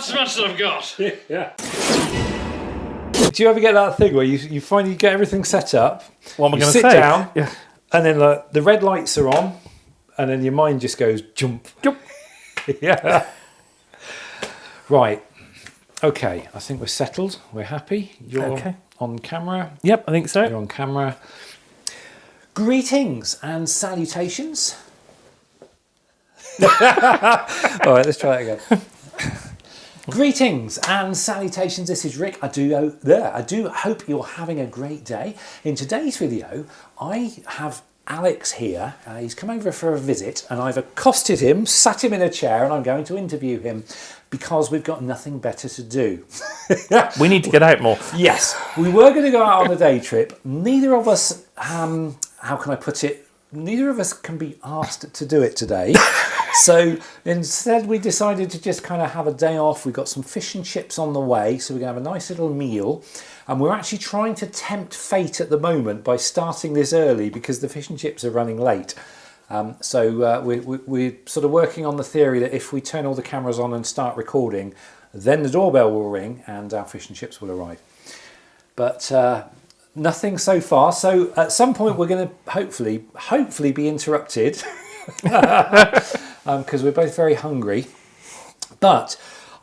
That's as much as I've got. Yeah. Do you ever get that thing where you finally get everything set up? What am I going to say? sit Down, yeah. and then the red lights are on, and then your mind just goes jump. Yeah. Right. Okay. I think we're settled. We're happy. You're okay. On camera. Yep, I think so. You're on camera. Greetings and salutations. All right, let's try it again. Greetings and salutations. This is Rick. I do hope you're having a great day. In today's video, I have Alex here. He's come over for a visit, and I've accosted him, sat him in a chair, and I'm going to interview him because we've got nothing better to do. We need to get out more. Yes, we were going to go out on a day trip. Neither of us, how can I put it? Neither of us can be asked to do it today. So instead we decided to just kind of have a day off. We've got some fish and chips on the way, so we're going to have a nice little meal. And we're actually trying to tempt fate at the moment by starting this early because the fish and chips are running late. So we're sort of working on the theory that if we turn all the cameras on and start recording, then the doorbell will ring and our fish and chips will arrive. But nothing so far. So at some point we're going to hopefully be interrupted because we're both very hungry. But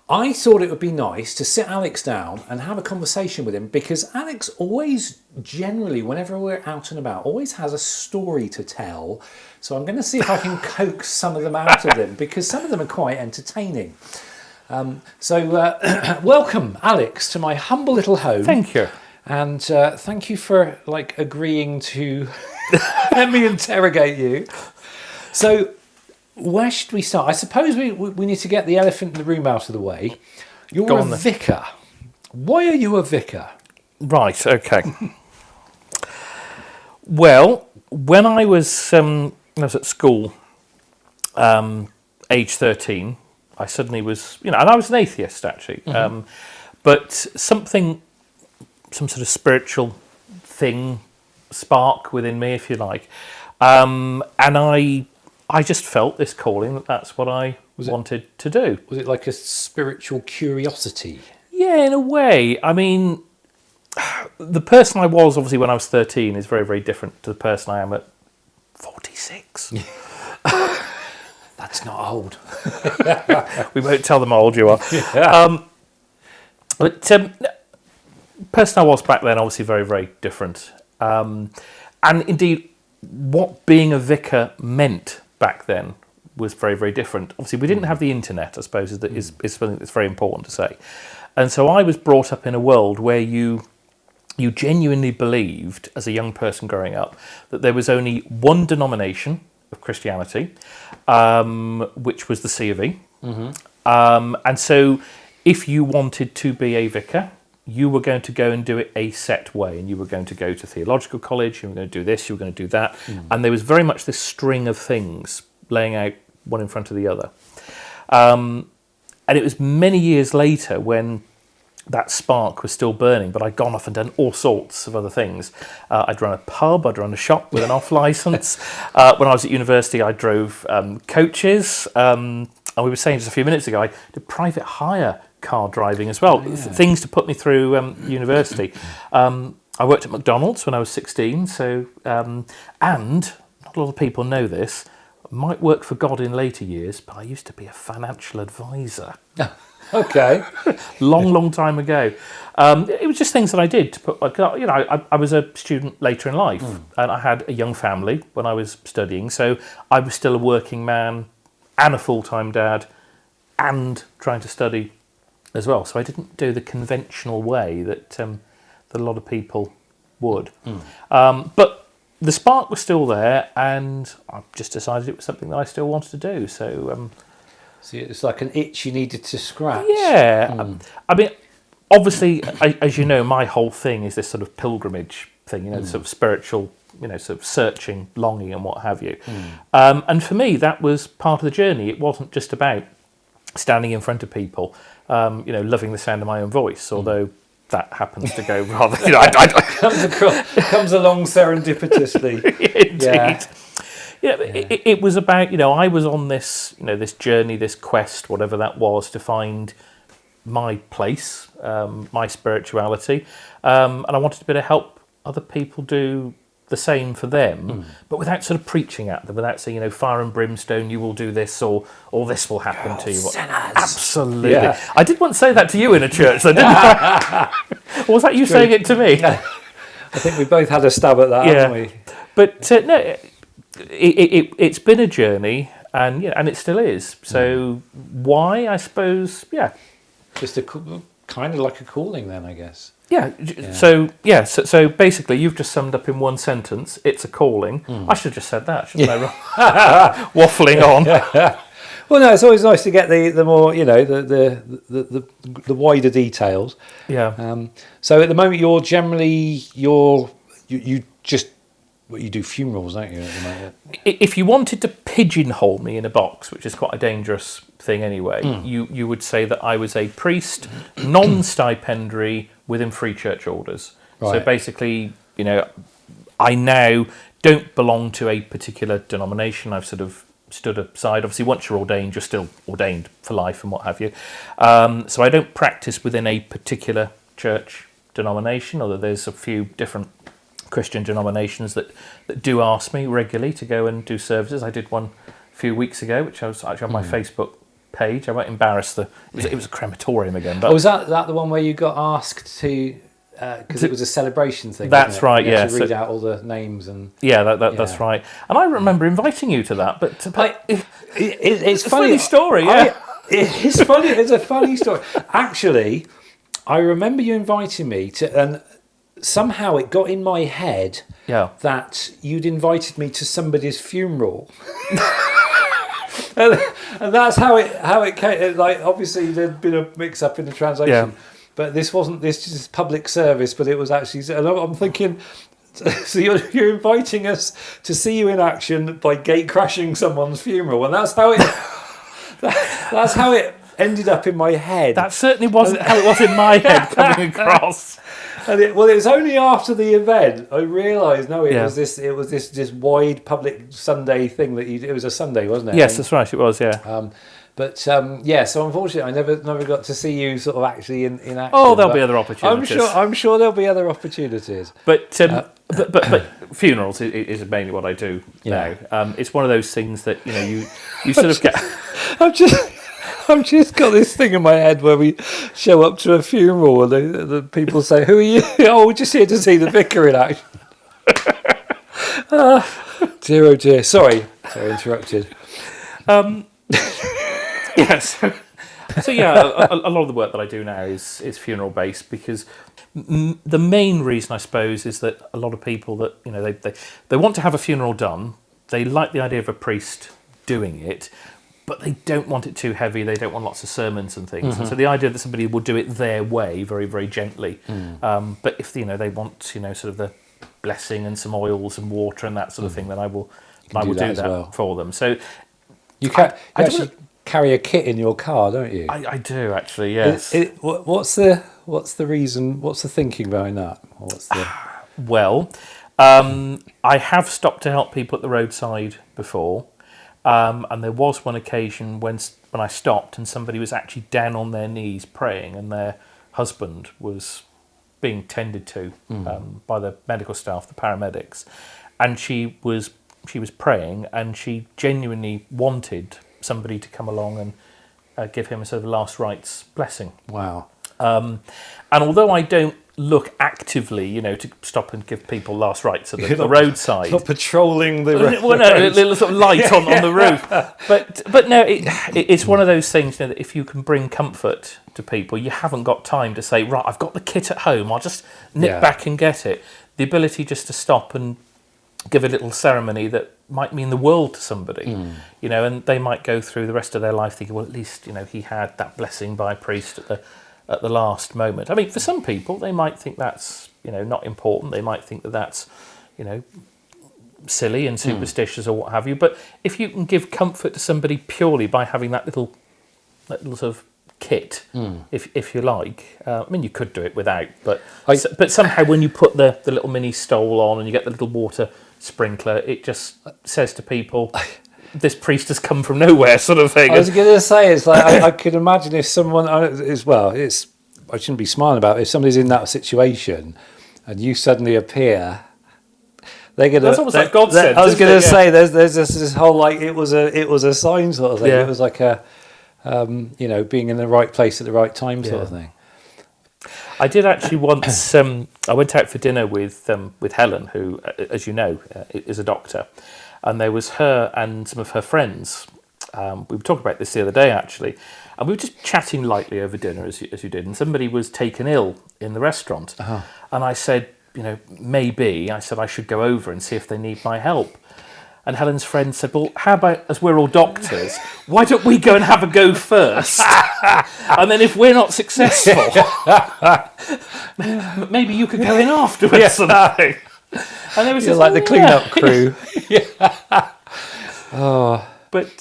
I thought it would be nice to sit Alex down and have a conversation with him because Alex always, generally, whenever we're out and about, always has a story to tell. So I'm going to see if I can coax some of them out of him because some of them are quite entertaining. Welcome, Alex, to my humble little home. Thank you. And thank you for agreeing to let me interrogate you. So where should we start? I suppose we need to get the elephant in the room out of the way. You're a vicar. Why are you a vicar? Right, okay. Well, when I was at school, age 13, I suddenly was, and I was an atheist actually, but some sort of spiritual thing, spark within me, if you like, and I just felt this calling that's what I wanted to do. Was it like a spiritual curiosity? Yeah, in a way. I mean, the person I was obviously when I was 13 is very, very different to the person I am at 46. That's not old. We won't tell them how old you are. Yeah. But the person I was back then, obviously very, very different. And indeed, what being a vicar meant back then was very, very different. Obviously, we didn't have the internet, I suppose, is something that's very important to say. And so I was brought up in a world where you genuinely believed, as a young person growing up, that there was only one denomination of Christianity, which was the C of E. And so if you wanted to be a vicar, you were going to go and do it a set way, and you were going to go to theological college, you were going to do this, you were going to do that. And there was very much this string of things laying out one in front of the other. And it was many years later when that spark was still burning, but I'd gone off and done all sorts of other things. I'd run a pub, I'd run a shop with an off licence. When I was at university, I drove coaches. And we were saying just a few minutes ago, I did private hire car driving as well, things to put me through university. I worked at McDonald's when I was 16, so and not a lot of people know this, I might work for God in later years, but I used to be a financial advisor. Okay. long time ago. It was just things that I did to put, I was a student later in life, and I had a young family when I was studying, so I was still a working man and a full-time dad and trying to study as well. So I didn't do the conventional way that a lot of people would. But the spark was still there, and I just decided it was something that I still wanted to do. So it's like an itch you needed to scratch. Yeah. I mean, obviously, as you know, my whole thing is this sort of pilgrimage thing, the sort of spiritual, sort of searching, longing and what have you. And for me, that was part of the journey. It wasn't just about standing in front of people, loving the sound of my own voice, although that happens to go rather, comes along serendipitously. Indeed. It was about, I was on this, this journey, this quest, whatever that was, to find my place, my spirituality, and I wanted to be able to help other people do the same for them, but without sort of preaching at them, without saying, fire and brimstone, you will do this, or this will happen to you. Sinners. Absolutely. Yeah. I did once say that to you in a church, though, didn't I? Or was that you saying it to me? I think we both had a stab at that, haven't we? But no, it's been a journey, and and it still is. So why, I suppose, Just kind of like a calling then, I guess. Yeah. So basically, you've just summed up in one sentence. It's a calling. I should have just said that, shouldn't I? Waffling on. Well, no, it's always nice to get the more the wider details. Yeah. So at the moment, you're generally you just you do funerals, don't you? At the moment? If you wanted to pigeonhole me in a box, which is quite a dangerous thing anyway, you would say that I was a priest, non-stipendiary, within free church orders. Right. So basically, I now don't belong to a particular denomination. I've sort of stood aside. Obviously, once you're ordained, you're still ordained for life and what have you. So I don't practice within a particular church denomination, although there's a few different Christian denominations that do ask me regularly to go and do services. I did one a few weeks ago, which I was actually on my Facebook page. I won't embarrass it was a crematorium again. But was that the one where you got asked to because it was a celebration thing? That's right. You had Yeah. to read out all the names and That's right. And I remember inviting you to that, but it's a funny funny story. Yeah. It's funny. It's a funny story. Actually, I remember you inviting me to, and somehow it got in my head that you'd invited me to somebody's funeral. And that's how it came. Like, obviously there'd been a mix up in the translation, but this wasn't this public service, but it was actually. And I'm thinking, so you're inviting us to see you in action by gate crashing someone's funeral, and that's how it. That's how it ended up in my head. That certainly wasn't how it was in my head coming across. And it was only after the event I realised it was this wide public Sunday thing that it was a Sunday, wasn't it? Yes, that's right. It was, yeah. So unfortunately I never got to see you sort of actually in action. Oh, there'll be other opportunities. I'm sure there'll be other opportunities. But funerals is mainly what I do now. It's one of those things that you sort of get. I've just got this thing in my head where we show up to a funeral and the people say, "Who are you?" "Oh, we're just here to see the vicar in action." Dear, oh dear. Sorry, interrupted. Yes. So a lot of the work that I do now is funeral based, because the main reason, I suppose, is that a lot of people that they want to have a funeral done. They like the idea of a priest doing it, but they don't want it too heavy. They don't want lots of sermons and things. And so the idea that somebody will do it their way, very, very gently. But if they want sort of the blessing and some oils and water and that sort of thing, then I will do that for them. So you actually carry a kit in your car, don't you? I do, actually. Yes. What's the reason? What's the thinking behind that? Well, I have stopped to help people at the roadside before. And there was one occasion when I stopped and somebody was actually down on their knees praying, and their husband was being tended to by the medical staff, the paramedics, and she was praying, and she genuinely wanted somebody to come along and give him a sort of last rites blessing. Wow. And although I don't look actively, to stop and give people last rites at the roadside. Not patrolling the road. Well, no, a little sort of light on the roof. But no, it's one of those things that if you can bring comfort to people, you haven't got time to say, right, I've got the kit at home, I'll just nip back and get it. The ability just to stop and give a little ceremony that might mean the world to somebody, and they might go through the rest of their life thinking, well, at least, he had that blessing by a priest at the last moment. I mean, for some people, they might think that's, not important. They might think that that's, silly and superstitious or what have you. But if you can give comfort to somebody purely by having that little sort of kit, if you like, I mean, you could do it without, but somehow when you put the little mini stole on and you get the little water sprinkler, it just says to people, this priest has come from nowhere, sort of thing. I was going to say, it's like I could imagine if someone as well. It's I shouldn't be smiling about it. If somebody's in that situation and you suddenly appear, they're gonna. That's almost like God sent. I was going to say, there's this whole like it was a sign sort of thing. Yeah. It was like a being in the right place at the right time sort of thing. I did actually once. I went out for dinner with Helen, who, as you know, is a doctor, and there was her and some of her friends. We were talking about this the other day, actually, and we were just chatting lightly over dinner, as you did, and somebody was taken ill in the restaurant, and I said, maybe I should go over and see if they need my help. And Helen's friend said, well, how about, as we're all doctors, why don't we go and have a go first? And then if we're not successful, maybe you could go in afterwards. Sort of thing. And there was You're like the clean-up crew. But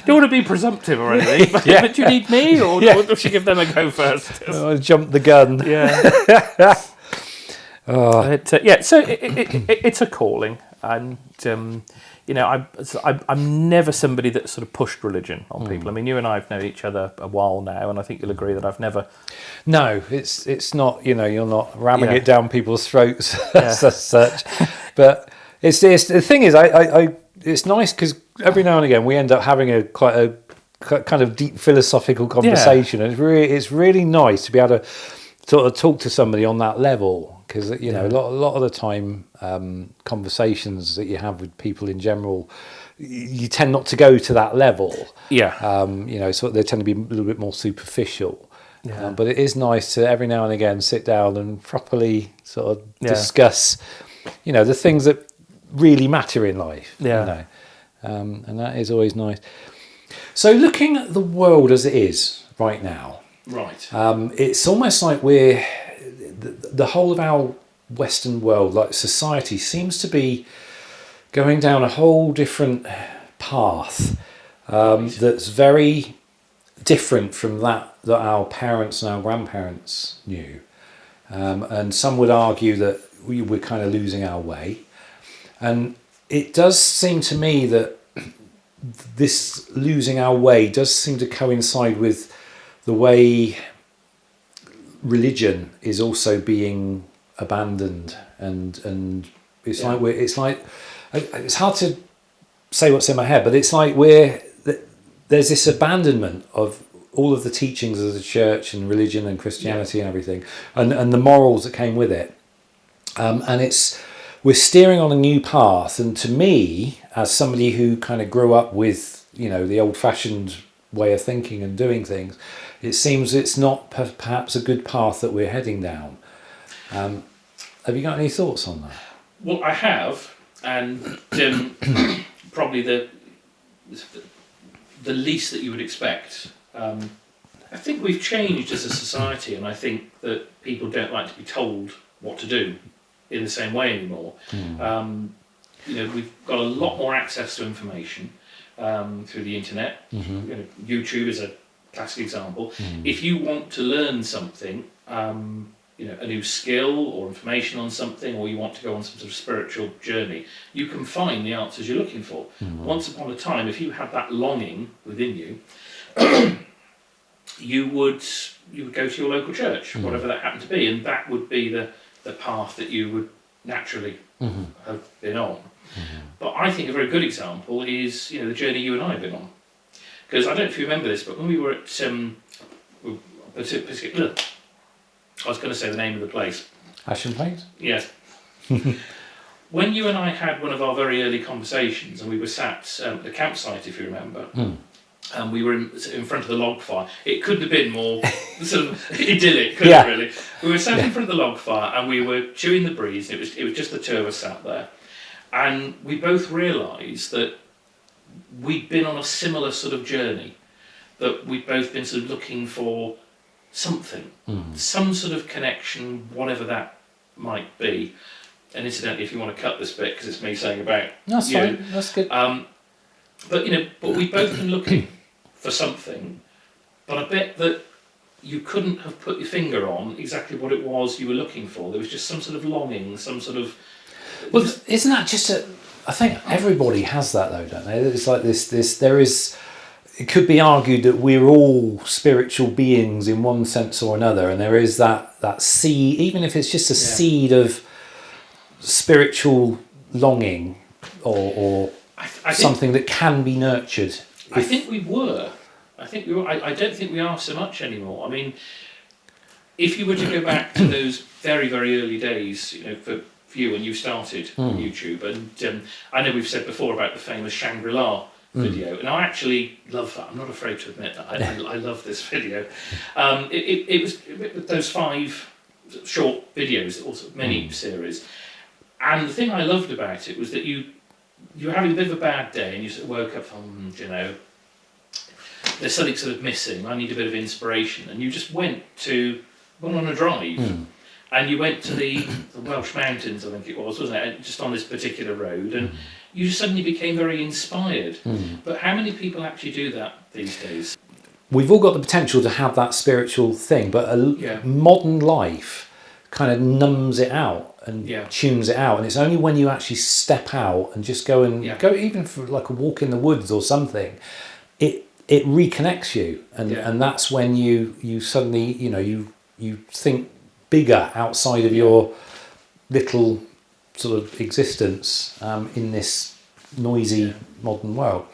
don't want to be presumptive or anything, but do you need me, or should you give them a go first? I jumped the gun. Yeah. But, so it's a calling, and I'm never somebody that sort of pushed religion on people. I mean, you and I have known each other a while now, and I think you'll agree that I've never. No, it's not. You're not ramming it down people's throats as such. But it's the thing is, I it's nice because every now and again we end up having quite a kind of deep philosophical conversation, and it's really nice to be able to sort of talk to somebody on that level. Because a lot of the time, conversations that you have with people in general, you tend not to go to that level. Yeah. So they tend to be a little bit more superficial. Yeah. But it is nice to every now and again sit down and properly sort of discuss, the things that really matter in life. Yeah. And that is always nice. So looking at the world as it is right now, right? It's almost like we're. The whole of our Western world, like society, seems to be going down a whole different path that's very different from that our parents and our grandparents knew. And some would argue that we're kind of losing our way. And it does seem to me that this losing our way does seem to coincide with the way religion is also being abandoned, and it's it's hard to say what's in my head, but it's like there's this abandonment of all of the teachings of the church and religion and Christianity and everything, and the morals that came with it, and we're steering on a new path. And to me, as somebody who kind of grew up with the old-fashioned way of thinking and doing things, it seems it's not perhaps a good path that we're heading down. Have you got any thoughts on that? Well, I have, and probably the least that you would expect. I think we've changed as a society, and I think that people don't like to be told what to do in the same way anymore. We've got a lot more access to information through the internet. YouTube is a classic example. If you want to learn something, a new skill or information on something, or you want to go on some sort of spiritual journey, you can find the answers you're looking for. Once upon a time, if you had that longing within you, you would go to your local church, whatever that happened to be, and that would be the path that you would naturally have been on. But I think a very good example is the journey you and I have been on. Because I don't know if you remember this, but when we were at I was going to say the name of the place. Ashen Place? Yes. When you and I had one of our very early conversations, and we were sat at the campsite, if you remember, and we were in front of the log fire. It couldn't have been more sort of idyllic, could it really? We were sat in front of the log fire, and we were chewing the breeze. It was just the two of us sat there, and we both realised that we'd been on a similar sort of journey, that we'd both been sort of looking for something, some sort of connection, whatever that might be. And incidentally, if you want to cut this bit, because it's me saying about that's you, fine. That's good. But we've both been looking for something, but I bet that you couldn't have put your finger on exactly what it was you were looking for. There was just some sort of longing, some sort of. Well, isn't that just I think everybody has that though, don't they? It's like this. There is. It could be argued that we're all spiritual beings in one sense or another, and there is that seed, even if it's just a seed of spiritual longing or I something that can be nurtured. I think we were. I don't think we are so much anymore. I mean, if you were to go back to those very, very early days, for you when you started on YouTube, and I know we've said before about the famous Shangri-La video, and I actually love that. I'm not afraid to admit that. I love this video. It was those 5 short videos, also mini series, and the thing I loved about it was that you were having a bit of a bad day, and you sort of woke up from, there's something sort of missing. I need a bit of inspiration, and you just went on a drive. And you went to the Welsh mountains, I think it was, wasn't it? Just on this particular road, and you suddenly became very inspired. But how many people actually do that these days? We've all got the potential to have that spiritual thing, but modern life kind of numbs it out and tunes it out. And it's only when you actually step out and just go even for like a walk in the woods or something, it reconnects you, and that's when you suddenly you think bigger outside of your little sort of existence in this noisy modern world.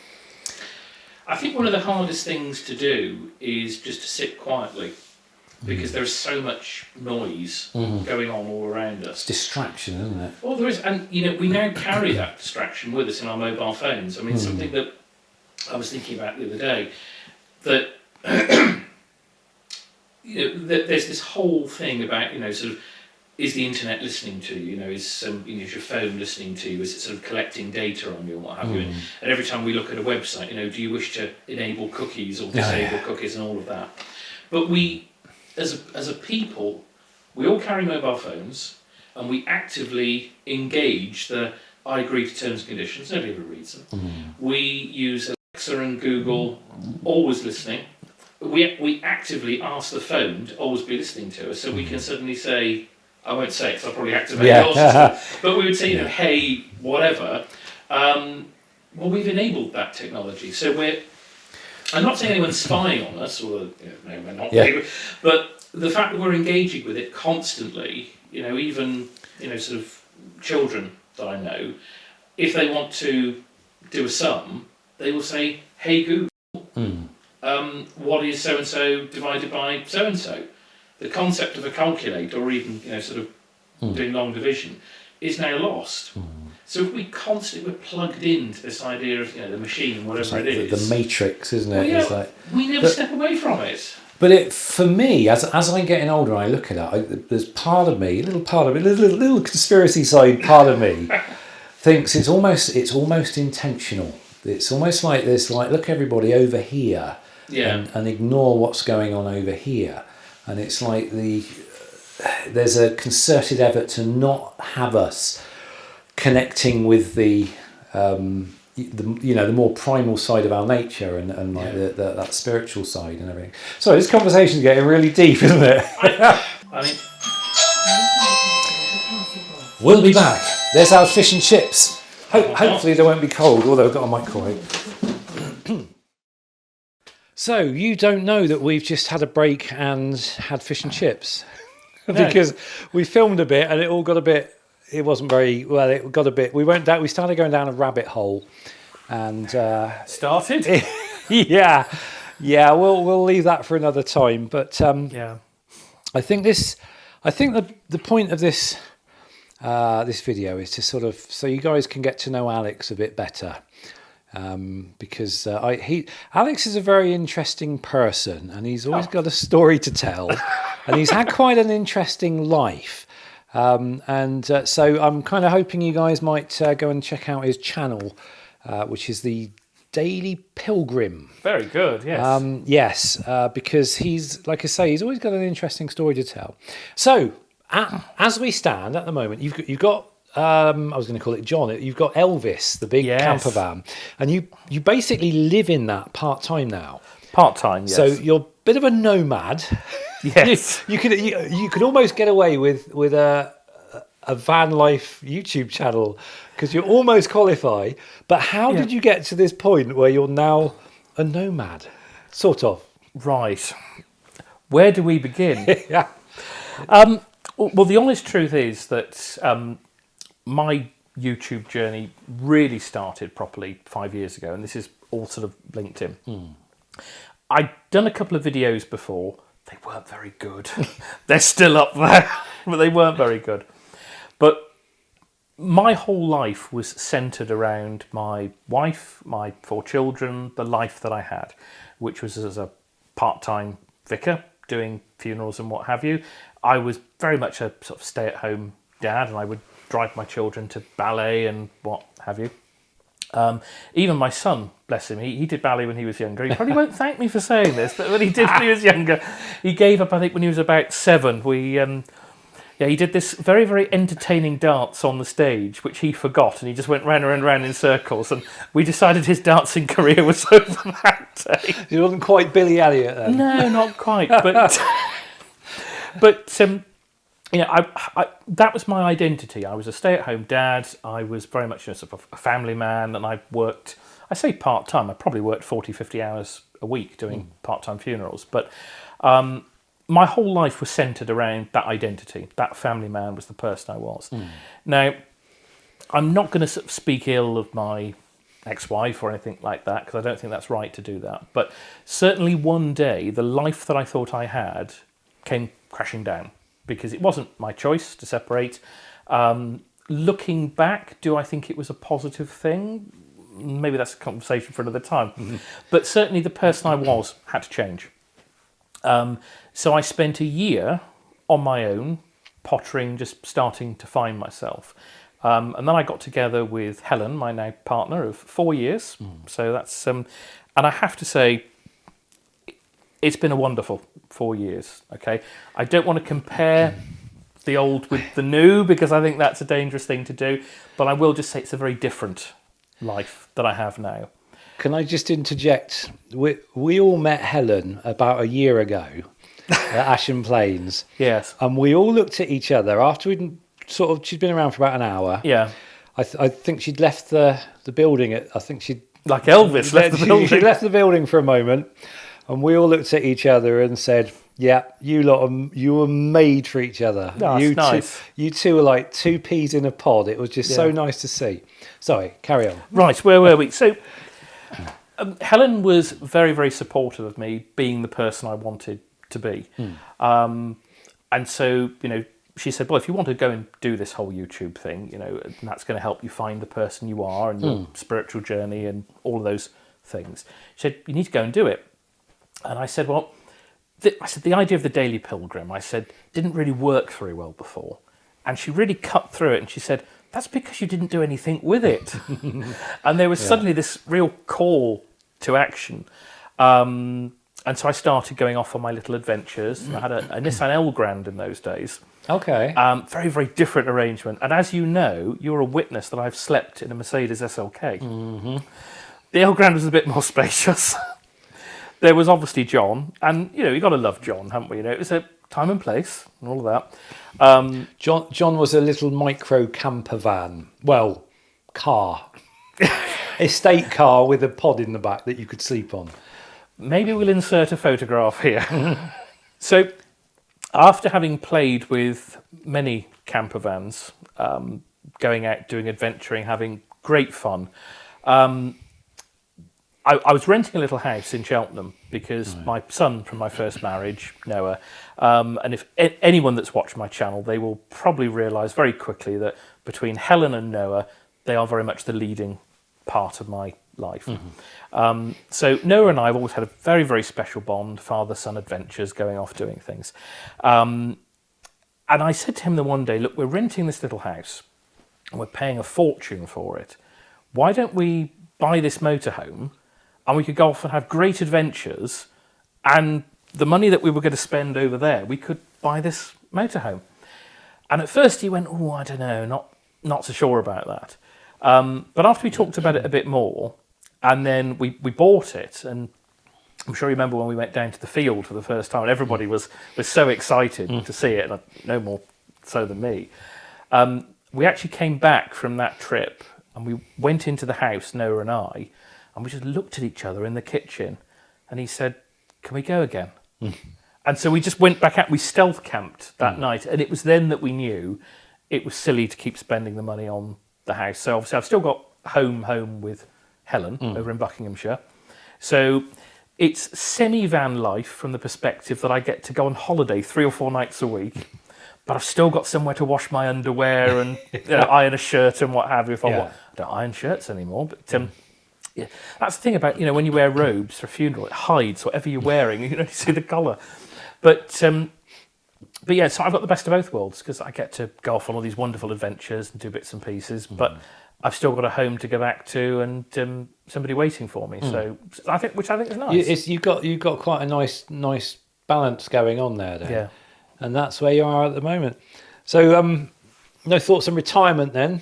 I think one of the hardest things to do is just to sit quietly, because there's so much noise going on all around us. It's distraction, isn't it? Well, there is, and we now carry that distraction with us in our mobile phones. I mean, something that I was thinking about the other day, that there's this whole thing about sort of, is the internet listening to you? Is your phone listening to you? Is it sort of collecting data on you and what have you? And every time we look at a website, do you wish to enable cookies or disable cookies and all of that? But we, as a people, we all carry mobile phones, and we actively engage I agree to terms and conditions. Nobody ever reads them. We use Alexa and Google, always listening. We actively ask the phone to always be listening to us, so we can suddenly say, I won't say it because I'll probably activate your system, but we would say, hey, whatever. Well, we've enabled that technology, so I'm not saying anyone's spying on us, or no, we're not, but the fact that we're engaging with it constantly, even sort of children that I know, if they want to do a sum, they will say, hey Google, what is so and so divided by so and so? The concept of a calculator, or even sort of doing long division, is now lost. So if we're plugged into this idea of the machine, whatever it is, the matrix, isn't it? Well, it's like, we never step away from it. But for me, as I'm getting older, I look at it. There's part of me, a little conspiracy side part of me, thinks it's almost intentional. It's almost like this, like, look everybody over here, and ignore what's going on over here. And it's like there's a concerted effort to not have us connecting with the more primal side of our nature and like that spiritual side and everything. So this conversation's getting really deep, isn't it? I mean, we'll be back. There's our fish and chips. Hopefully they won't be cold, although I've got a microwave. So you don't know that we've just had a break and had fish and chips because we filmed a bit and it all got a bit. It wasn't very well. It got a bit. We started going down a rabbit hole, and started. yeah. We'll leave that for another time. But I think the point of this video is to sort of so you guys can get to know Alex a bit better. Because Alex is a very interesting person, and he's always got a story to tell, and he's had quite an interesting life. So I'm kind of hoping you guys might go and check out his channel, which is the Daily Pilgrim. Very good, yes. Yes, because he's, like I say, he's always got an interesting story to tell. So as we stand at the moment, you've got. I was going to call it John. You've got Elvis, the big camper van, and you basically live in that part time now. Part time, yes. So you're a bit of a nomad. Yes, you could almost get away with a a van life YouTube channel because you almost qualify. But how did you get to this point where you're now a nomad? Sort of. Right. Where do we begin? Yeah. Well, the honest truth is that my YouTube journey really started properly 5 years ago, and this is all sort of linked in. I'd done a couple of videos before. They weren't very good. They're still up there, but they weren't very good. But my whole life was centred around my wife, my 4 children, the life that I had, which was as a part-time vicar, doing funerals and what have you. I was very much a sort of stay-at-home dad, and I would drive my children to ballet and what have you. Even my son, bless him, he did ballet when he was younger. He probably won't thank me for saying this, but when he did when he was younger, he gave up, I think, when he was about 7. He did this very, very entertaining dance on the stage, which he forgot, and he just went round and round in circles, and we decided his dancing career was over that day. You wasn't quite Billy Elliot then? No, not quite, but... I that was my identity. I was a stay-at-home dad. I was very much sort of a family man, and I worked, I say part-time, I probably worked 40, 50 hours a week doing part-time funerals. But my whole life was centred around that identity. That family man was the person I was. Now, I'm not going to sort of speak ill of my ex-wife or anything like that, because I don't think that's right to do that. But certainly one day, the life that I thought I had came crashing down, because it wasn't my choice to separate. Looking back, do I think it was a positive thing? Maybe that's a conversation for another time. But certainly the person I was had to change. So I spent a year on my own, pottering, just starting to find myself. And then I got together with Helen, my now partner of 4 years. So that's, and I have to say, it's been a wonderful 4 years, okay? I don't want to compare the old with the new, because I think that's a dangerous thing to do, but I will just say it's a very different life that I have now. Can I just interject? We all met Helen about a year ago at Ashen Plains. Yes. And we all looked at each other after she'd been around for about an hour. Yeah. I think she'd left the building. Like Elvis left the building. She left the building for a moment. And we all looked at each other and said, yeah, you were made for each other. Oh, that's nice. You two were like 2 peas in a pod. It was just so nice to see. Sorry, carry on. Right, where were we? So Helen was very, very supportive of me being the person I wanted to be. And so, she said, well, if you want to go and do this whole YouTube thing, and that's going to help you find the person you are and your spiritual journey and all of those things. She said, you need to go and do it. And I said, well, the idea of the Daily Pilgrim, I said, didn't really work very well before. And she really cut through it, and she said, that's because you didn't do anything with it. And there was suddenly this real call to action. And so I started going off on my little adventures. I had a Nissan Elgrand in those days. Okay. Very, very different arrangement. And as you know, you're a witness that I've slept in a Mercedes SLK. The Elgrand was a bit more spacious. There was obviously John, and you got to love John, haven't we? It was a time and place and all of that. John was a little micro camper van. Well, car, estate car with a pod in the back that you could sleep on. Maybe we'll insert a photograph here. So, after having played with many camper vans, going out doing adventuring, having great fun. I was renting a little house in Cheltenham because my son from my first marriage, Noah, and if anyone that's watched my channel, they will probably realise very quickly that between Helen and Noah, they are very much the leading part of my life. So Noah and I have always had a very, very special bond, father-son adventures, going off doing things. And I said to him the one day, look, we're renting this little house and we're paying a fortune for it. Why don't we buy this motorhome and we could go off and have great adventures, and the money that we were going to spend over there, we could buy this motorhome. And at first he went, oh, I don't know, not so sure about that. But after we talked about it a bit more, and then we bought it, and I'm sure you remember when we went down to the field for the first time, and everybody was so excited to see it, and no more so than me. We actually came back from that trip and we went into the house, Noah and I, and we just looked at each other in the kitchen, and he said, "Can we go again?" And so we just went back out. We stealth camped that night, and it was then that we knew it was silly to keep spending the money on the house. So obviously I've still got home with Helen over in Buckinghamshire. So it's semi-van life from the perspective that I get to go on holiday 3 or 4 nights a week, but I've still got somewhere to wash my underwear and iron a shirt and what have you. I don't iron shirts anymore, but yeah, that's the thing about, when you wear robes for a funeral, it hides whatever you're wearing. You can only see the colour. But yeah, so I've got the best of both worlds because I get to go off on all these wonderful adventures and do bits and pieces, but I've still got a home to go back to and somebody waiting for me. So which I think is nice. You've got quite a nice balance going on there, then. Yeah, and that's where you are at the moment. So, no thoughts on retirement then,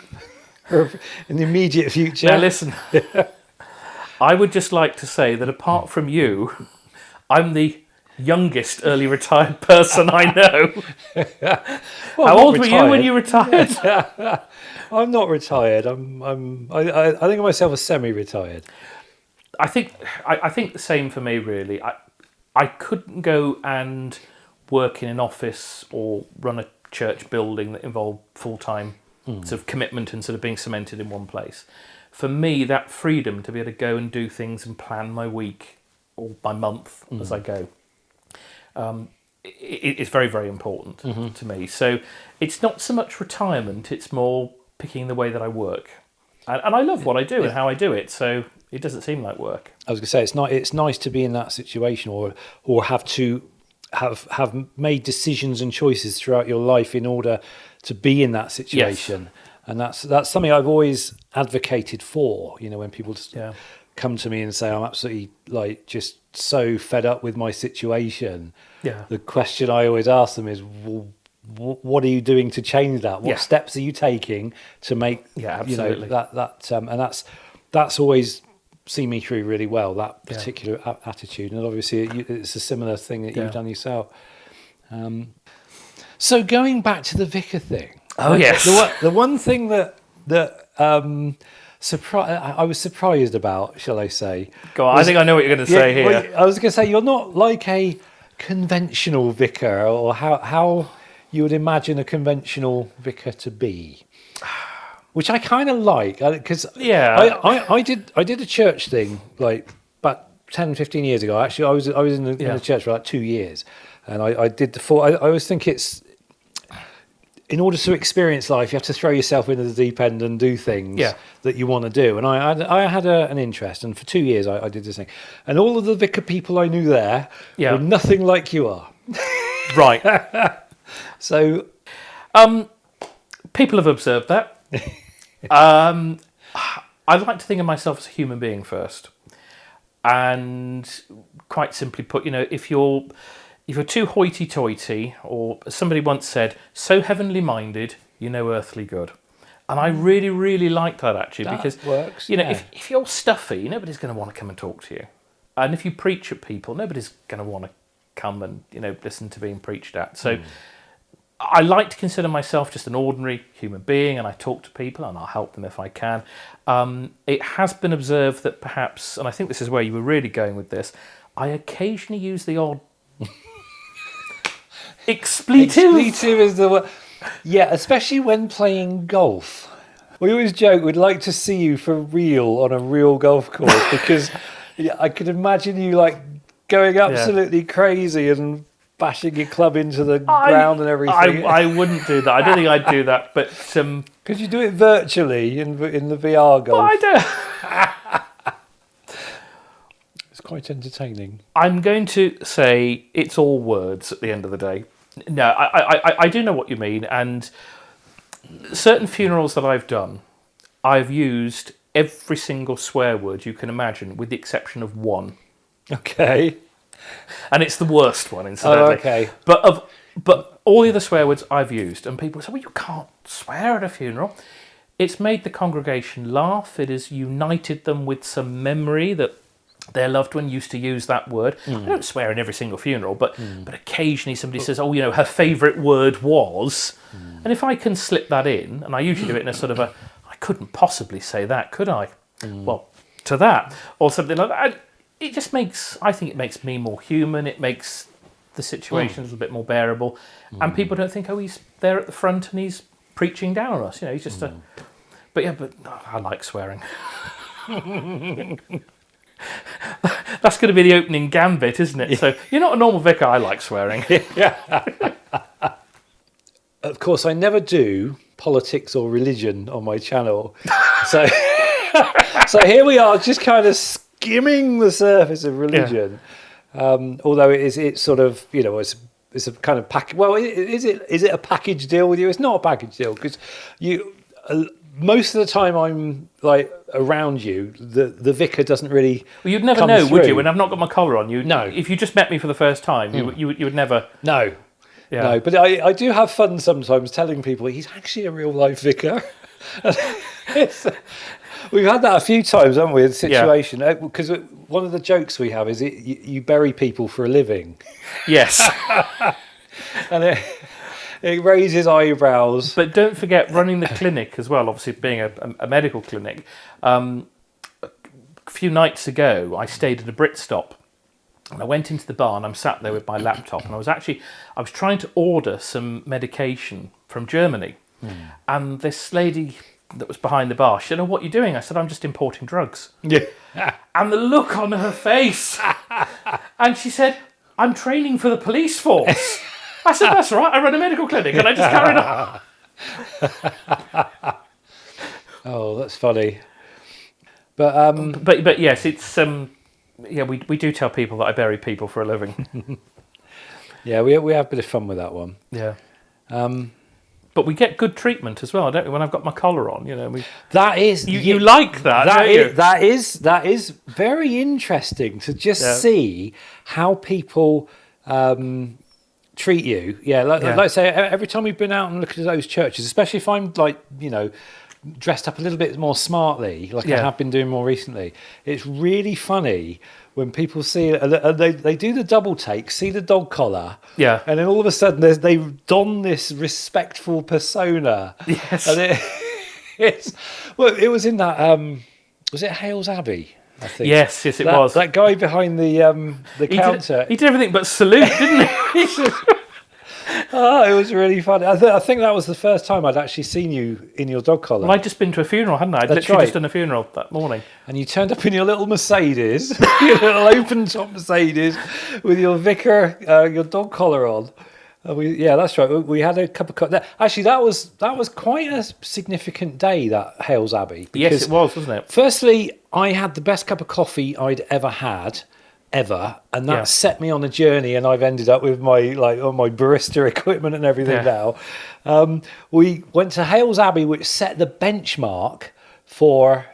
in the immediate future? Now listen, I would just like to say that apart from you, I'm the youngest early retired person I know. Well, how old were you when you retired? I'm not retired. I think of myself as semi-retired. I think the same for me, really. I couldn't go and work in an office or run a church building that involved full-time sort of commitment and sort of being cemented in one place. For me, that freedom to be able to go and do things and plan my week or my month as I go, it's very, very important to me. So it's not so much retirement, it's more picking the way that I work. And I love what I do and how I do it, so it doesn't seem like work. I was going to say, it's nice to be in that situation or have to have made decisions and choices throughout your life in order to be in that situation. Yes. And that's something I've always advocated for, when people come to me and say, I'm absolutely just so fed up with my situation. Yeah. The question I always ask them is, well, what are you doing to change that? What steps are you taking to make absolutely. And that's always seen me through really well, that particular attitude. And obviously it's a similar thing that you've done yourself. So going back to the vicar thing. Oh, yes. The one thing that I was surprised about, shall I say? Go on, I think I know what you're going to say here. Well, I was going to say, you're not like a conventional vicar, or how you would imagine a conventional vicar to be, which I kind of like, because I did a church thing like about 10, 15 years ago. Actually, I was in the church for like 2 years, and I did the full. I always think it's, in order to experience life, you have to throw yourself into the deep end and do things that you want to do. And I had an interest, and for 2 years I did this thing. And all of the vicar people I knew there were nothing like you are. Right. So, people have observed that. I like to think of myself as a human being first, and quite simply put, if you're too hoity-toity, or as somebody once said, so heavenly minded, earthly good. And I really, really like that, actually, that because works, if you're stuffy, nobody's going to want to come and talk to you. And if you preach at people, nobody's going to want to come and listen to being preached at. So I like to consider myself just an ordinary human being, and I talk to people and I'll help them if I can. It has been observed that perhaps, and I think this is where you were really going with this, I occasionally use the odd expletive. Expletive is the word. Yeah, especially when playing golf. We always joke we'd like to see you for real on a real golf course, because I could imagine you going absolutely crazy and bashing your club into the ground and everything. I wouldn't do that. I don't think I'd do that. But could you do it virtually in the VR golf? Well, I don't. It's quite entertaining. I'm going to say it's all words at the end of the day. No, I do know what you mean, and certain funerals that I've done, I've used every single swear word you can imagine, with the exception of one. Okay. And it's the worst one, incidentally. Oh, okay. But all the other swear words I've used, and people say, well, you can't swear at a funeral. It's made the congregation laugh. It has united them with some memory that Their loved one used to use that word. I don't swear in every single funeral, but occasionally somebody says, oh, her favourite word was... And if I can slip that in, and I usually do it in a sort of I couldn't possibly say that, could I? Well, to that, or something like that. It just makes... I think it makes me more human. It makes the situation a little bit more bearable. And people don't think, oh, he's there at the front and he's preaching down on us. He's just a... But I like swearing. That's going to be the opening gambit, isn't it? So you're not a normal vicar. I like swearing. Of course, I never do politics or religion on my channel. So here we are, just kind of skimming the surface of religion. Although it's sort of, it's a kind of package. Well, is it a package deal with you? It's not a package deal because most of the time I'm like around you, the vicar doesn't really. Well, you'd never know, would you? When I've not got my collar on, No. If you just met me for the first time, you would never. No. Yeah. No, but I do have fun sometimes telling people he's actually a real life vicar. We've had that a few times, haven't we? The situation because one of the jokes we have is you bury people for a living. Yes. And it raises eyebrows. But don't forget running the clinic as well, obviously being a medical clinic. A few nights ago, I stayed at a Brit stop and I went into the bar and I'm sat there with my laptop and I was trying to order some medication from Germany. And this lady that was behind the bar, she said, "Oh, what are you doing?" I said, "I'm just importing drugs." Yeah. And the look on her face. And she said, "I'm training for the police force." I said, "That's right, I run a medical clinic," and I just carried on. Oh, that's funny. But yes, it's we do tell people that I bury people for a living. Yeah, we have a bit of fun with that one. Yeah. But we get good treatment as well, don't we? When I've got my collar on, That is you like that, don't you? That is very interesting to just see how people treat you. Like I say, every time we've been out and looked at those churches, especially if I'm dressed up a little bit more smartly, like I have been doing more recently, it's really funny when people see it, and they do the double take, see the dog collar, and then all of a sudden they don this respectful persona. Yes. And it was in that was it Hales Abbey? I think. Yes, it was. That guy behind the counter. He did everything but salute, didn't he? It was really funny. I think that was the first time I'd actually seen you in your dog collar. Well, I'd just been to a funeral, hadn't I? I'd literally just done a funeral that morning. And you turned up in your little Mercedes, your little open-top Mercedes, with your vicar, your dog collar on. That's right. We had a cup of coffee. Actually, that was quite a significant day, that Hales Abbey. Yes, it was, wasn't it? Firstly, I had the best cup of coffee I'd ever had. And that set me on a journey, and I've ended up with my barista equipment and everything now. We went to Hales Abbey, which set the benchmark for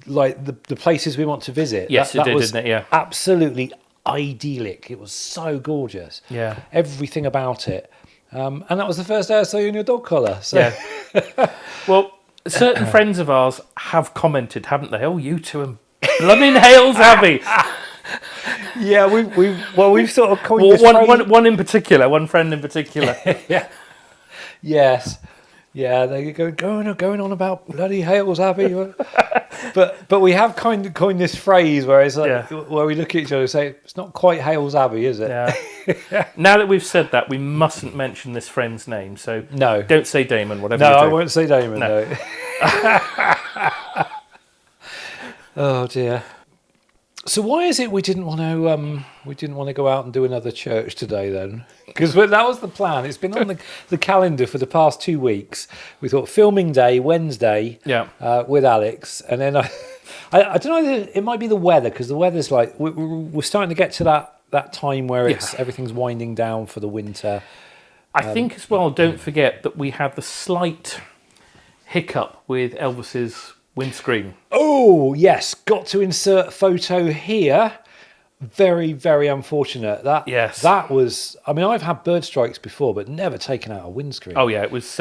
the places we want to visit. Yes, it did, didn't it? Yeah, absolutely idyllic. It was so gorgeous. Yeah, everything about it. And that was the first day I saw you in your dog collar. So. Yeah. Well, certain friends of ours have commented, haven't they? Oh, you two are blooming Hales Abbey. Yeah, we've sort of coined this phrase. One friend in particular. Yeah. Yes. Yeah, they're going on about bloody Hales Abbey. but we have kind of coined this phrase where it's like where we look at each other and say, it's not quite Hales Abbey, is it? Yeah. Now that we've said that, we mustn't mention this friend's name. So no, don't say Damon. Whatever. No, I won't say Damon. No. Oh dear. So why is it we didn't want to go out and do another church today then? Because that was the plan. It's been on the calendar for the past 2 weeks. We thought filming day Wednesday, with Alex, and then I don't know. It might be the weather, because the weather's like we're starting to get to that time where everything's winding down for the winter. I think as well. Don't forget that we had the slight hiccup with Elvis's windscreen. Oh yes, got to insert photo here. Very, very unfortunate. That was. I mean, I've had bird strikes before, but never taken out a windscreen. Oh yeah, it was.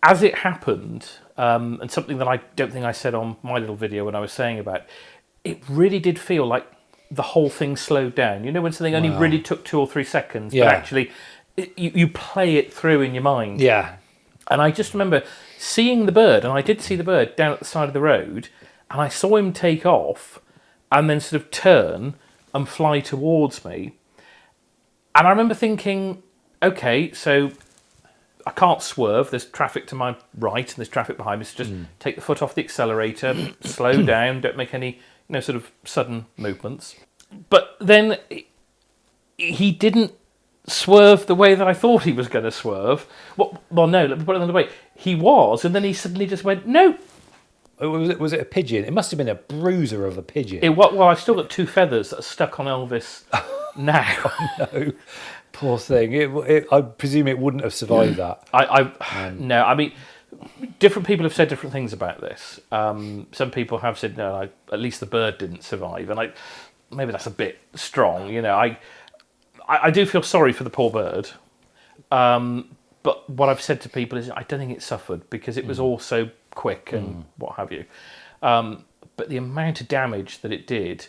As it happened, and something that I don't think I said on my little video when I was saying about, it really did feel like the whole thing slowed down. You know, when something only really took 2 or 3 seconds, but actually you play it through in your mind. Yeah. And I just remember seeing the bird, and I did see the bird down at the side of the road, and I saw him take off and then sort of turn and fly towards me. And I remember thinking, okay, so I can't swerve. There's traffic to my right and there's traffic behind me. So just take the foot off the accelerator, slow down, don't make any sort of sudden movements. But then he didn't swerve the way that I thought he was going to swerve. Well, no, let me put it another way. He was, and then he suddenly just went, no. Was it a pigeon? It must have been a bruiser of a pigeon. Well, I've still got 2 feathers that are stuck on Elvis now. Oh, no. Poor thing. I presume it wouldn't have survived that. No, I mean, different people have said different things about this. Some people have said, no, at least the bird didn't survive. And maybe that's a bit strong. I do feel sorry for the poor bird. But what I've said to people is I don't think it suffered because it was all so quick and what have you. But the amount of damage that it did...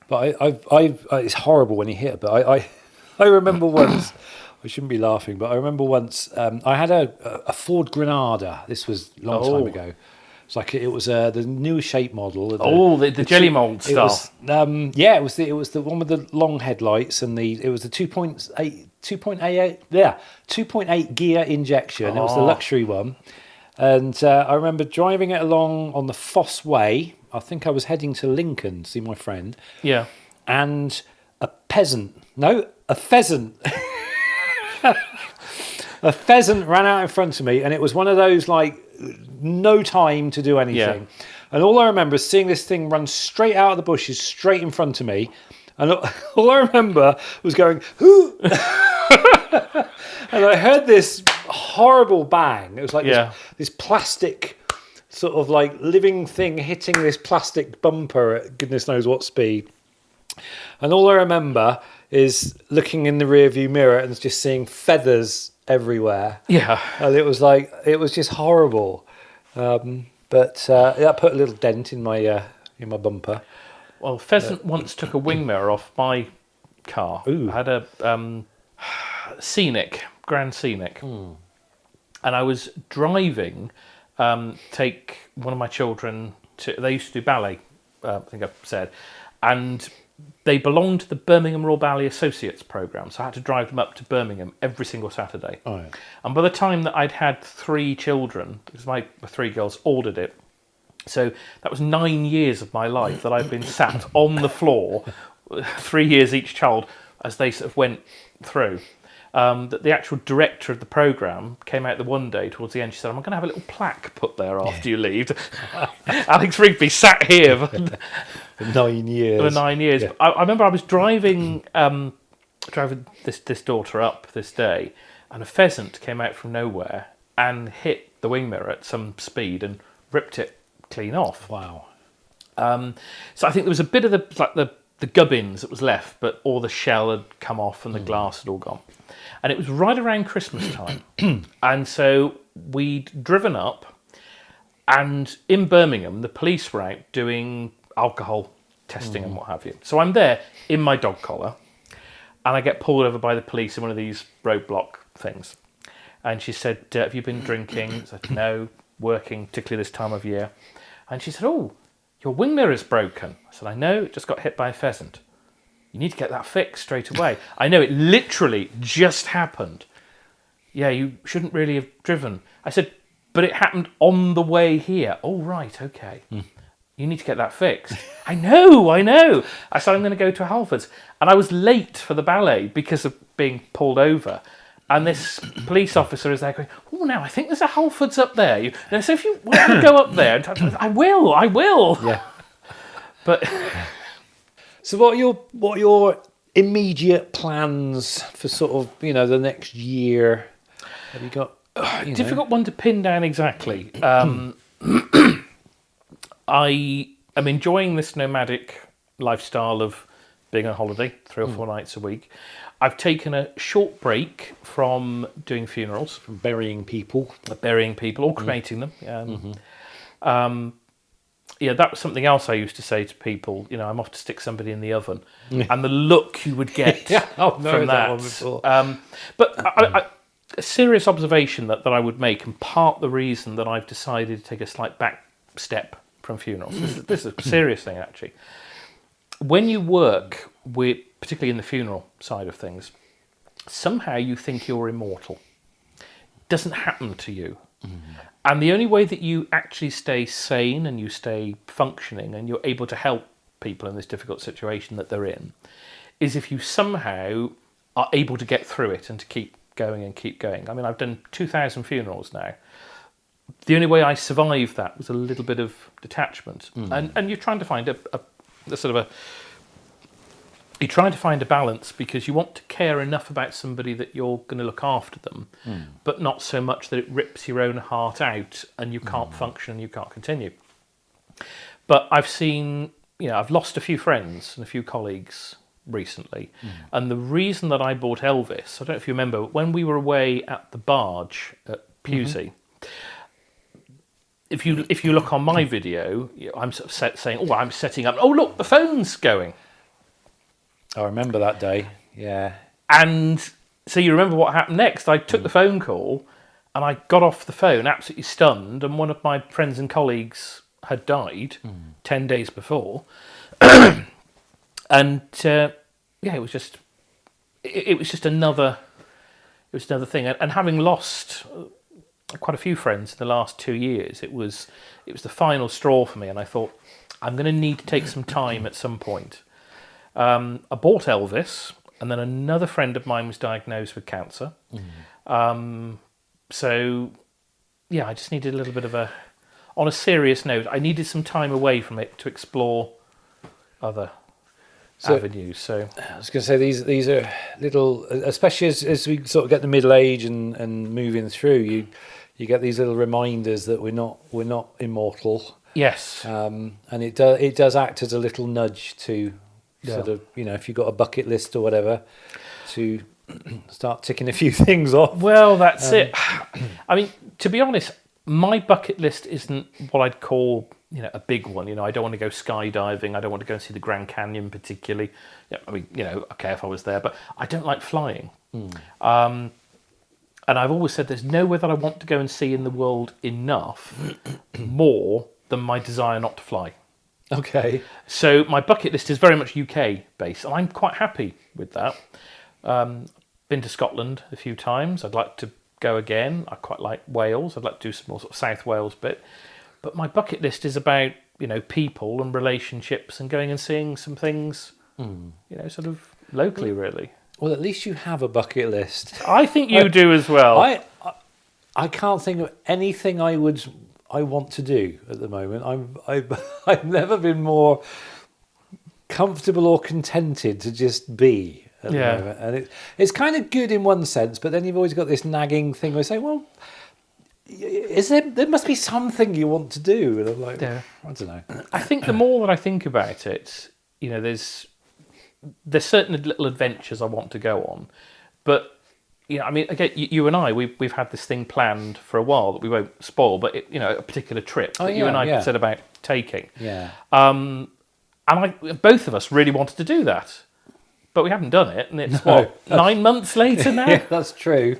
But it's horrible when you hit it. But I remember once, I shouldn't be laughing, but I remember once I had a Ford Granada. This was a long time ago. It's like it was the new shape model. The jelly mold stuff. It was the one with the long headlights and it was the 2.8 gear injection. It was the luxury one. And I remember driving it along on the Foss Way. I think I was heading to Lincoln to see my friend. Yeah. And a pheasant. A pheasant ran out in front of me, and it was one of those, like, no time to do anything. Yeah. And all I remember is seeing this thing run straight out of the bushes, straight in front of me. And all I remember was going, "Hoo!" And I heard this horrible bang. It was like this plastic sort of like living thing hitting this plastic bumper at goodness knows what speed. And all I remember is looking in the rearview mirror and just seeing feathers everywhere. Yeah. And it was just horrible. But that put a little dent in my bumper. Well, pheasant once took a wing mirror off my car. Ooh. I had a Grand Scenic. And I was driving, take one of my children they used to do ballet, I think I said, and they belonged to the Birmingham Royal Ballet Associates programme, so I had to drive them up to Birmingham every single Saturday. Oh, yeah. And by the time that I'd had 3 children, because my 3 girls all did it, so that was 9 years of my life that I'd been sat on the floor, 3 years each child, as they sort of went through. That the actual director of the programme came out the one day towards the end. She said, "I'm going to have a little plaque put there after you leave." Alex Rigby sat here for 9 years. For 9 years. Yeah. I remember I was driving this daughter up this day, and a pheasant came out from nowhere and hit the wing mirror at some speed and ripped it clean off. Wow. So I think there was a bit of the gubbins that was left, but all the shell had come off and the glass had all gone. And it was right around Christmas time. And so we'd driven up, and in Birmingham, the police were out doing alcohol testing and what have you. So I'm there in my dog collar, and I get pulled over by the police in one of these roadblock things. And she said, "Have you been drinking?" I said, "No, working, particularly this time of year." And she said, "Oh, your wing mirror's broken." I said, "I know, it just got hit by a pheasant. You need to get that fixed straight away." "I know, it literally just happened." "Yeah, you shouldn't really have driven." I said, "But it happened on the way here." "Oh, right, okay. You need to get that fixed." I know. I said, "I'm going to go to Halfords." And I was late for the ballet because of being pulled over. And this police officer is there going, "Oh, now I think there's a Halfords up there. So if you want to go up there," and I will. Yeah. But so, what are your immediate plans for sort of the next year? Have you got difficult one to pin down exactly? I am enjoying this nomadic lifestyle of being on holiday 3 or 4 nights a week. I've taken a short break from doing funerals, from burying people, or cremating them. that was something else I used to say to people. I'm off to stick somebody in the oven, and the look you would get from that. One before. But a serious observation that I would make, and part the reason that I've decided to take a slight back step from funerals. This is a serious thing, actually. When you work with, particularly in the funeral side of things, somehow you think you're immortal. It doesn't happen to you. And the only way that you actually stay sane and you stay functioning and you're able to help people in this difficult situation that they're in is if you somehow are able to get through it and to keep going and keep going. I mean, I've done 2,000 funerals now. The only way I survived that was a little bit of detachment. And you're trying to find you're trying to find a balance because you want to care enough about somebody that you're going to look after them, but not so much that it rips your own heart out and you can't function and you can't continue. But I've seen, I've lost a few friends and a few colleagues recently. And the reason that I bought Elvis, I don't know if you remember, when we were away at the barge at Pewsey, if you look on my video, I'm sort of saying, I'm setting up, look, the phone's going. I remember that day, yeah. And so you remember what happened next. I took the phone call and I got off the phone absolutely stunned, and one of my friends and colleagues had died 10 days before. And it was just another thing. And having lost quite a few friends in the last 2 years, it was the final straw for me, and I thought, I'm going to need to take some time at some point. I bought Elvis, and then another friend of mine was diagnosed with cancer. So, I just needed a little bit of on a serious note, I needed some time away from it to explore other avenues. So I was going to say these are little, especially as we sort of get the middle age and moving through, you get these little reminders that we're not immortal. Yes, and it does act as a little nudge to sort of, if you've got a bucket list or whatever, to start ticking a few things off. Well, that's it. I mean, to be honest, my bucket list isn't what I'd call, a big one. I don't want to go skydiving. I don't want to go and see the Grand Canyon particularly. Okay, if I was there, but I don't like flying. And I've always said there's nowhere that I want to go and see in the world enough more than my desire not to fly. Okay. So my bucket list is very much UK based, and I'm quite happy with that. Been to Scotland a few times. I'd like to go again. I quite like Wales. I'd like to do some more sort of South Wales bit. But my bucket list is about, people and relationships and going and seeing some things, sort of locally, really. Well, at least you have a bucket list. I think you do as well. I can't think of anything I want to do at the moment. I've never been more comfortable or contented to just be at the moment. And it's kind of good in one sense, but then you've always got this nagging thing where you say, well, there must be something you want to do. And I'm like, I don't know. I think the more that I think about it, there's certain little adventures I want to go on, but again, you and I, we've had this thing planned for a while that we won't spoil, but a particular trip that you and I said about taking. Yeah. And both of us really wanted to do that, but we haven't done it, and it's 9 months later now. Yeah, that's true.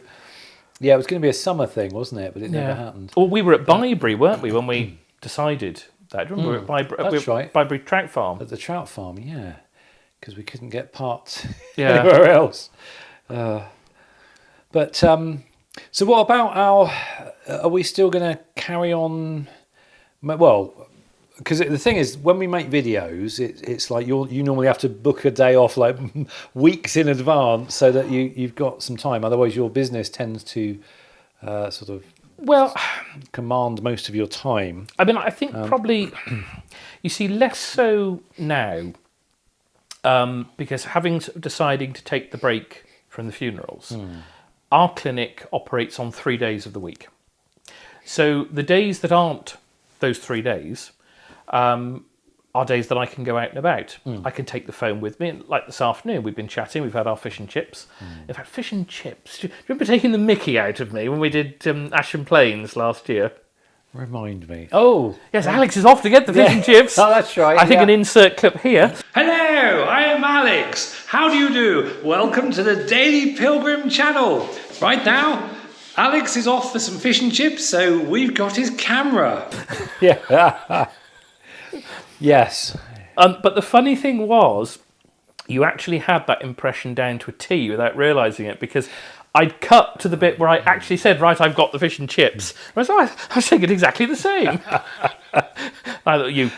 Yeah, it was going to be a summer thing, wasn't it? But it never happened. Well, we were at Bybury, weren't we, when we decided that? Do you remember? That's right. Bybury Trout Farm. At the trout farm, yeah, because we couldn't get parts anywhere else. But so what about are we still going to carry on? Well, because the thing is, when we make videos, it's like you normally have to book a day off like weeks in advance so that you've got some time. Otherwise, your business tends to sort of command most of your time. I mean, I think probably you see less so now because having deciding to take the break from the funerals. Our clinic operates on 3 days of the week. So the days that aren't those 3 days are days that I can go out and about. I can take the phone with me. Like this afternoon, we've been chatting. We've had our fish and chips. In fact, fish and chips. Do you remember taking the mickey out of me when we did Ashen Plains last year? Remind me. Oh, Yes, Alex is off to get the fish and chips. Oh, that's right. I think an insert clip here. Hello, I am Alex. How do you do? Welcome to the Daily Pilgrim channel. Right now, Alex is off for some fish and chips, so we've got his camera. Yeah. Yes. But the funny thing was, you actually had that impression down to a T without realising it, because I'd cut to the bit where I actually said, right, I've got the fish and chips. I was like, I was thinking exactly the same. I thought, you...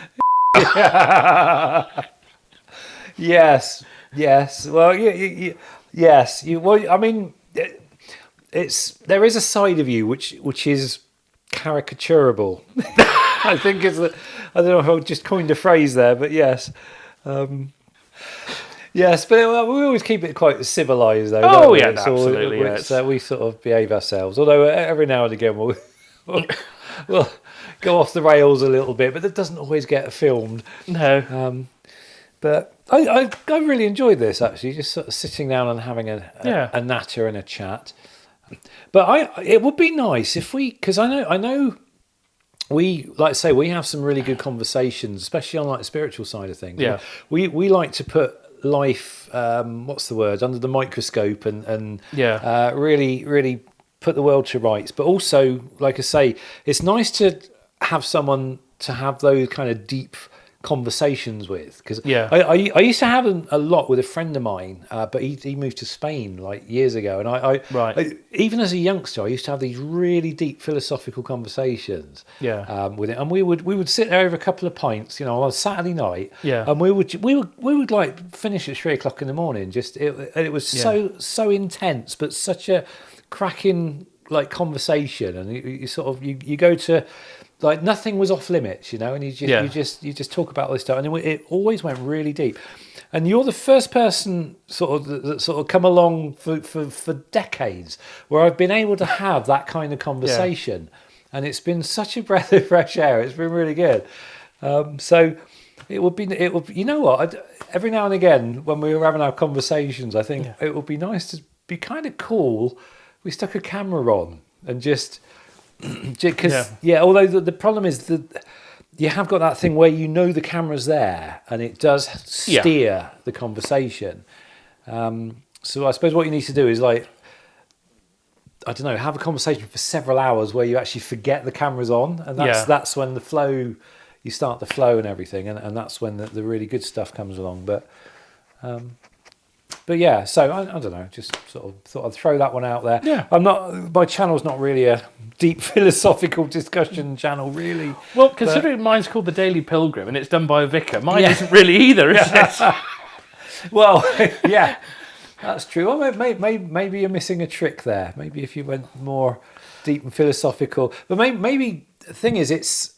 Yes. Well, yes. Well, I mean, there is a side of you which is caricaturable. I think I don't know if I just coined a phrase there, but yes. Yes, but we always keep it quite civilised, though. Oh, don't yeah, we? absolutely. We sort of behave ourselves. Although every now and again we'll go off the rails a little bit, but that doesn't always get filmed. No. But I really enjoyed this, actually, just sort of sitting down and having a natter and a chat. But it would be nice if because I know we, like I say, we have some really good conversations, especially on like the spiritual side of things. Yeah. We like to put life, what's the word, under the microscope and really put the world to rights. But also, like I say, it's nice to have someone to have those kind of deep conversations with, because I used to have a lot with a friend of mine, but he moved to Spain like years ago, and I even as a youngster I used to have these really deep philosophical conversations with it, and we would sit there over a couple of pints, on a Saturday night, and we would like finish at 3 o'clock in the morning. It was so intense, but such a cracking like conversation, and you go to, like, nothing was off limits, and you just talk about all this stuff, and it always went really deep. And you're the first person that come along for decades where I've been able to have that kind of conversation, and it's been such a breath of fresh air. It's been really good. So it would be every now and again when we were having our conversations, I think it would be nice to be kind of cool. We stuck a camera on and just. Because although the problem is that you have got that thing where the camera's there and it does steer the conversation. So I suppose what you need to do is, like, I don't know, have a conversation for several hours where you actually forget the camera's on, and that's when you start the flow and everything, and that's when the really good stuff comes along. But yeah, so I don't know, just sort of thought I'd throw that one out there. Yeah. My channel's not really a deep philosophical discussion channel, really. Well, considering mine's called the Daily Pilgrim and it's done by a vicar, mine isn't really either, is it? Well, yeah, that's true. Well, maybe you're missing a trick there. Maybe if you went more deep and philosophical. But maybe the thing is,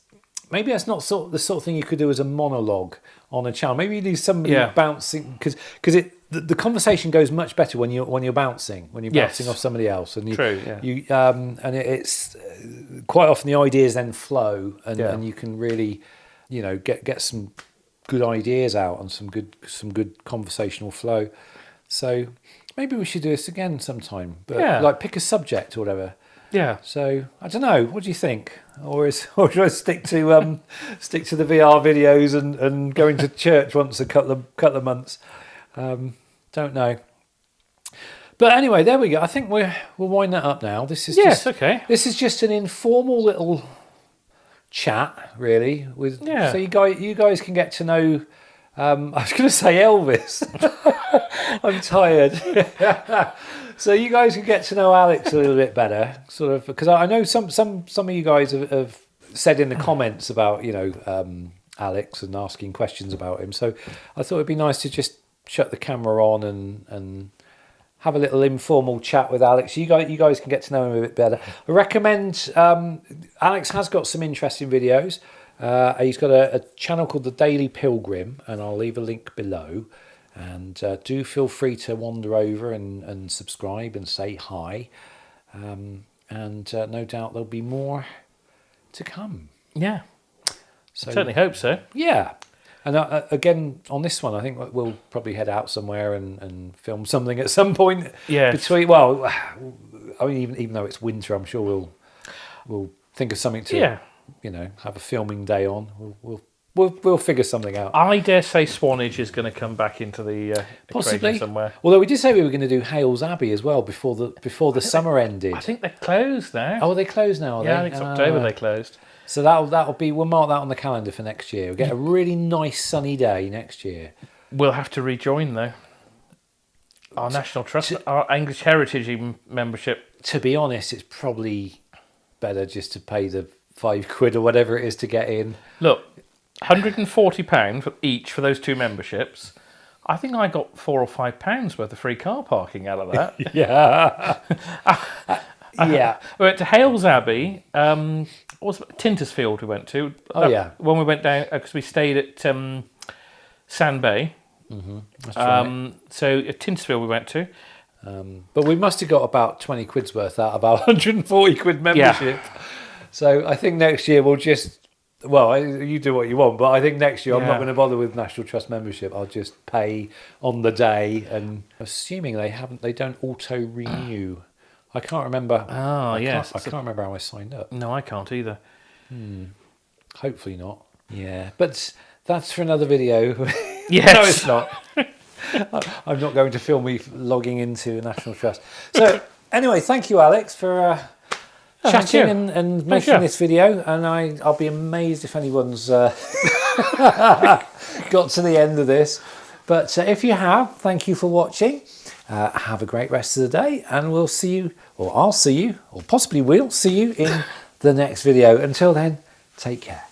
maybe that's not the sort of thing you could do as a monologue on a channel. Maybe you do somebody bouncing, because the conversation goes much better when you're bouncing off somebody else, and it's quite often the ideas then flow, and you can really get some good ideas out and some good conversational flow. So maybe we should do this again sometime, but like pick a subject or whatever. Yeah. So I don't know. What do you think? Or should I stick to the VR videos and going to church once a couple of months? Don't know. But anyway, there we go. I think we'll wind that up now. This is okay. This is just an informal little chat, really. So you guys can get to know. I was going to say Elvis. I'm tired. So you guys can get to know Alex a little bit better, sort of, because I know some of you guys have said in the comments about Alex and asking questions about him. So I thought it'd be nice to just shut the camera on and have a little informal chat with Alex. You guys can get to know him a bit better. I recommend. Alex has got some interesting videos. He's got a channel called The Daily Pilgrim, and I'll leave a link below. And do feel free to wander over and subscribe and say hi. And no doubt there'll be more to come. Yeah. So, I certainly hope so. Yeah. And again, on this one, I think we'll probably head out somewhere and film something at some point. Yeah. I mean, even though it's winter, I'm sure we'll think of something to have a filming day on. We'll figure something out. I dare say Swanage is going to come back into the Possibly equation somewhere. Although we did say we were going to do Hales Abbey as well before the summer ended. I think they're closed now. Oh, they closed now, are they? Yeah, I think it's October they closed. So that'll be. We'll mark that on the calendar for next year. We'll get a really nice sunny day next year. We'll have to rejoin though. Our National Trust, our English Heritage membership. To be honest, it's probably better just to pay the £5 or whatever it is to get in. Look, £140 for each for those 2 memberships. I think I got £4 or £5 worth of free car parking out of that. Yeah. Yeah. We went to Hales Abbey. What was it? Tintersfield we went to. Yeah. When we went down, because we stayed at Sand Bay. Mm-hmm. That's right. So at Tintersfield we went to. But we must have got about 20 quid's worth out of our 140 quid membership. Yeah. So I think next year we'll just... Well, you do what you want, but I think next year I'm not going to bother with National Trust membership. I'll just pay on the day, and assuming they don't auto renew. I can't remember. I can't remember how I signed up. No, I can't either. Hopefully not. Yeah, but that's for another video. Yes. No, it's not. I'm not going to film me logging into National Trust. So anyway, thank you, Alex, for chatting and making this video. And I'll be amazed if anyone's got to the end of this. But if you have, thank you for watching. Have a great rest of the day, and we'll see you, or I'll see you, or possibly we'll see you in the next video. Until then, take care.